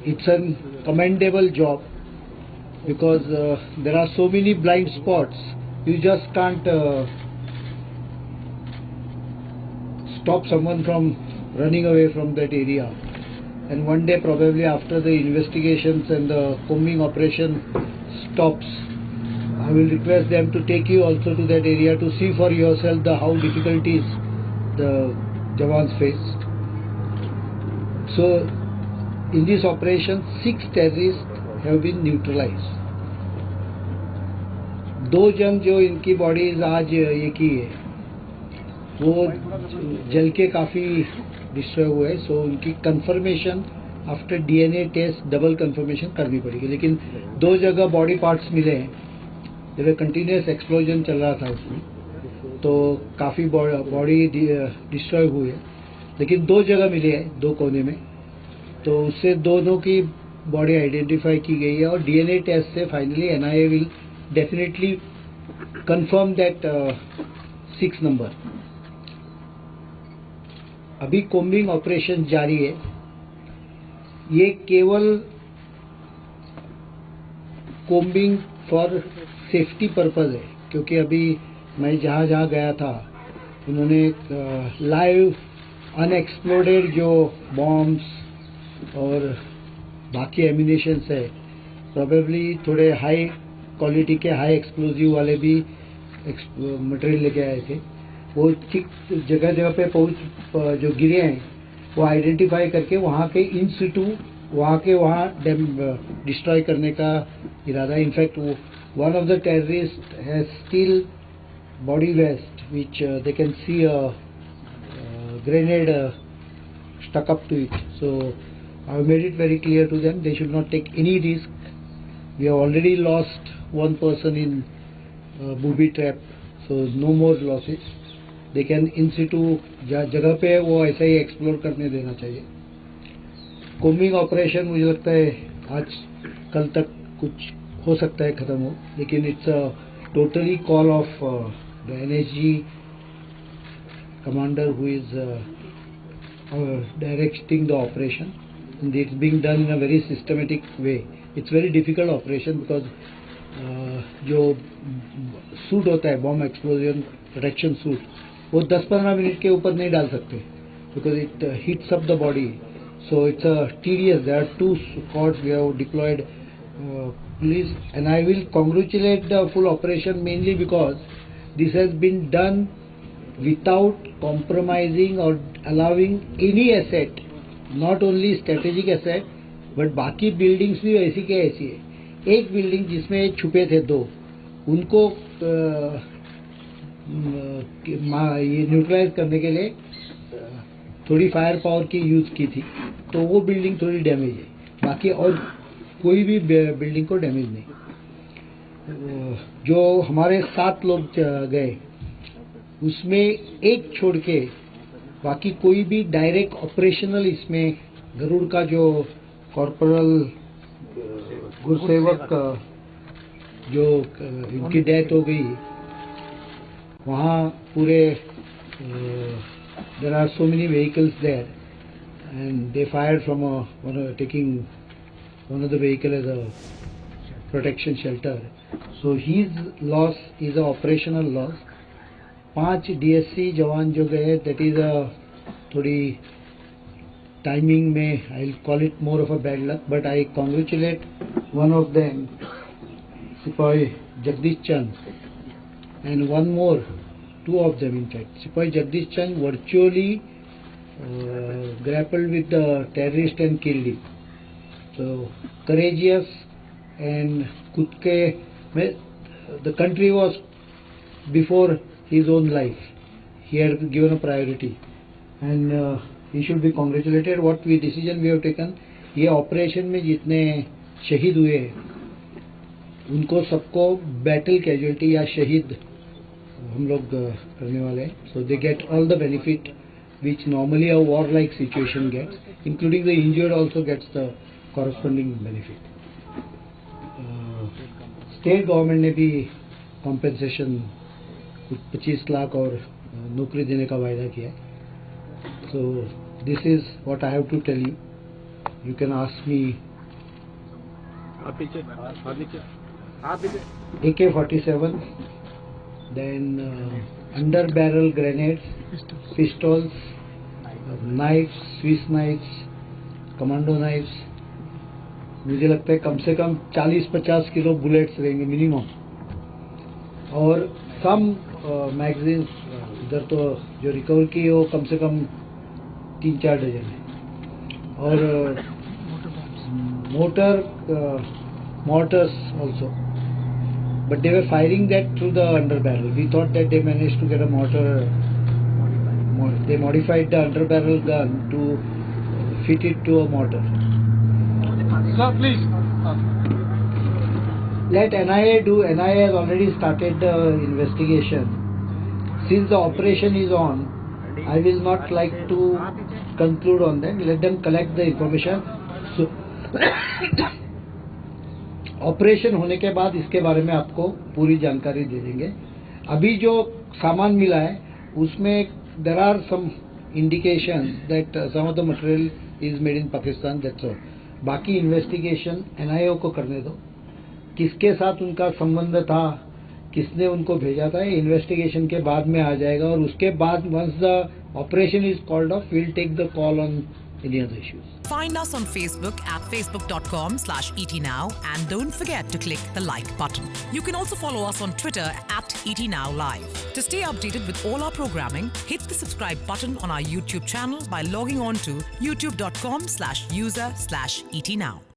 it's a commendable job because there are so many blind spots. You just can't stop someone from running away from that area. And one day, probably after the investigations and the combing operation stops, I will request them to take you also to that area to see for yourself how difficulties the Jawans faced. So, in this operation, 6 terrorists have been neutralized. 2 जन जो इनकी bodies आज ये की है वो जल के काफ़ी डिस्ट्रॉय हुए हैं. सो उनकी confirmation after DNA test double confirmation करनी पड़ेगी. लेकिन 2 जगह बॉडी पार्ट्स मिले हैं. जब कंटिन्यूस एक्सप्लोजन चल रहा था उसमें तो काफ़ी बॉडी डिस्ट्रॉय हुई है. लेकिन 2 जगह मिले हैं 2 कोने में. तो उससे दोनों की बॉडी आइडेंटिफाई की गई है और डीएनए टेस्ट से finally NIA will definitely confirm that 6 number. अभी कोम्बिंग ऑपरेशन जारी है. ये केवल कोम्बिंग फॉर सेफ्टी पर्पज है क्योंकि अभी मैं जहाँ गया था उन्होंने लाइव अनएक्सप्लोडेड जो बॉम्ब्स और बाकी एम्यूनेशंस है प्रोबेबली थोड़े हाई क्वालिटी के हाई एक्सप्लोजिव वाले भी मटेरियल लेके आए थे. वो ठीक जगह जगह पे पहुँच जो गिरे हैं वो आइडेंटिफाई करके वहाँ के इन सिटू वहाँ डिस्ट्रॉय करने का इरादा. In fact one of the terrorist has still body vest which they can see a grenade stuck up to it. So I have made it very clear to them they should not take any risk. We have already lost one person in booby trap, so no more losses. They can in situ जगह पे वो ऐसा ही explore करने देना चाहिए. Combing operation मुझे लगता है आज कल तक कुछ हो सकता है खत्म हो. लेकिन it's a totally call of the NSG commander who is directing the operation, and it's being done in a very systematic way. It's very difficult operation because जो सूट होता है बॉम्ब एक्सप्लोजन प्रोटेक्शन सूट वो 10-15 minute के ऊपर नहीं डाल सकते because it heats up the body. So it's a tedious. There are 2 squads we have deployed police, and I will congratulate the full operation mainly because this has been done without compromising or allowing any asset, not only strategic asset, but बाकी buildings भी ऐसी के ऐसी है. एक building जिसमें छुपे थे 2 उनको ये न्यूट्रलाइज करने के लिए थोड़ी फायर पावर की यूज की थी तो वो बिल्डिंग थोड़ी डैमेज है. बाकी और कोई भी बिल्डिंग को डैमेज नहीं. जो हमारे 7 लोग गए उसमें एक छोड़ के बाकी कोई भी डायरेक्ट ऑपरेशनल इसमें गरुड़ का जो कॉर्पोरल गुरसेवक जो इनकी डेथ हो गई वहाँ पूरे there are so many vehicles there and they fired from taking one of the vehicle as a protection shelter. So his loss is a operational loss. 5 DSC जवान जो गए दैट इज अ थोड़ी timing में I will call it more of a bad luck but I congratulate one of them सिपाही Jagdish Chand and one more 2 of them in fact. सिपाही जगदीश चंद virtually grappled with the terrorist and killed him. So courageous and खुद के the country was before his own life. He had given a priority, and he should be congratulated. What decision we have taken, ये operation में जितने शहीद हुए उनको सबको battle casualty या शहीद हम लोग करने वाले हैं. So they get all the benefit which normally a war-like situation gets, including the injured also gets the corresponding benefit. State government ने भी कॉम्पेंसेशन कुछ 25 लाख और नौकरी देने का वायदा किया है. So this is what I have to tell you. You can ask me आप पीछे, आप नीचे, आप नीचे। AK-47, then under barrel grenades, pistols, knives, Swiss knives, commando knives. मुझे लगता है कम से कम 40-50 किलो बुलेट्स रहेंगे मिनिमम, और सम मैगजीन्स इधर तो जो रिकवर की वो कम से कम 3-4 डजन है, और mortars also, but they were firing that through the under barrel. We thought that they managed to get a mortar. They modified the under barrel gun to fit it to a mortar. Sir, please. Let NIA do. NIA has already started the investigation. Since the operation is on, I will not like to conclude on that. Let them collect the information. So, operation होने के बाद इसके बारे में आपको पूरी जानकारी दे देंगे. अभी जो सामान मिला है उसमें there are some indication that some of the material is made in Pakistan, that's all. बाकी इन्वेस्टिगेशन एनआईओ को करने दो. किसके साथ उनका संबंध था, किसने उनको भेजा था, इन्वेस्टिगेशन के बाद में आ जाएगा, और उसके बाद once the operation is called off, we will take the call on any other issues. Find us on Facebook at facebook.com/etnow and don't forget to click the like button. You can also follow us on Twitter at etnowlive. To stay updated with all our programming, hit the subscribe button on our YouTube channel by logging on to youtube.com/user/etnow.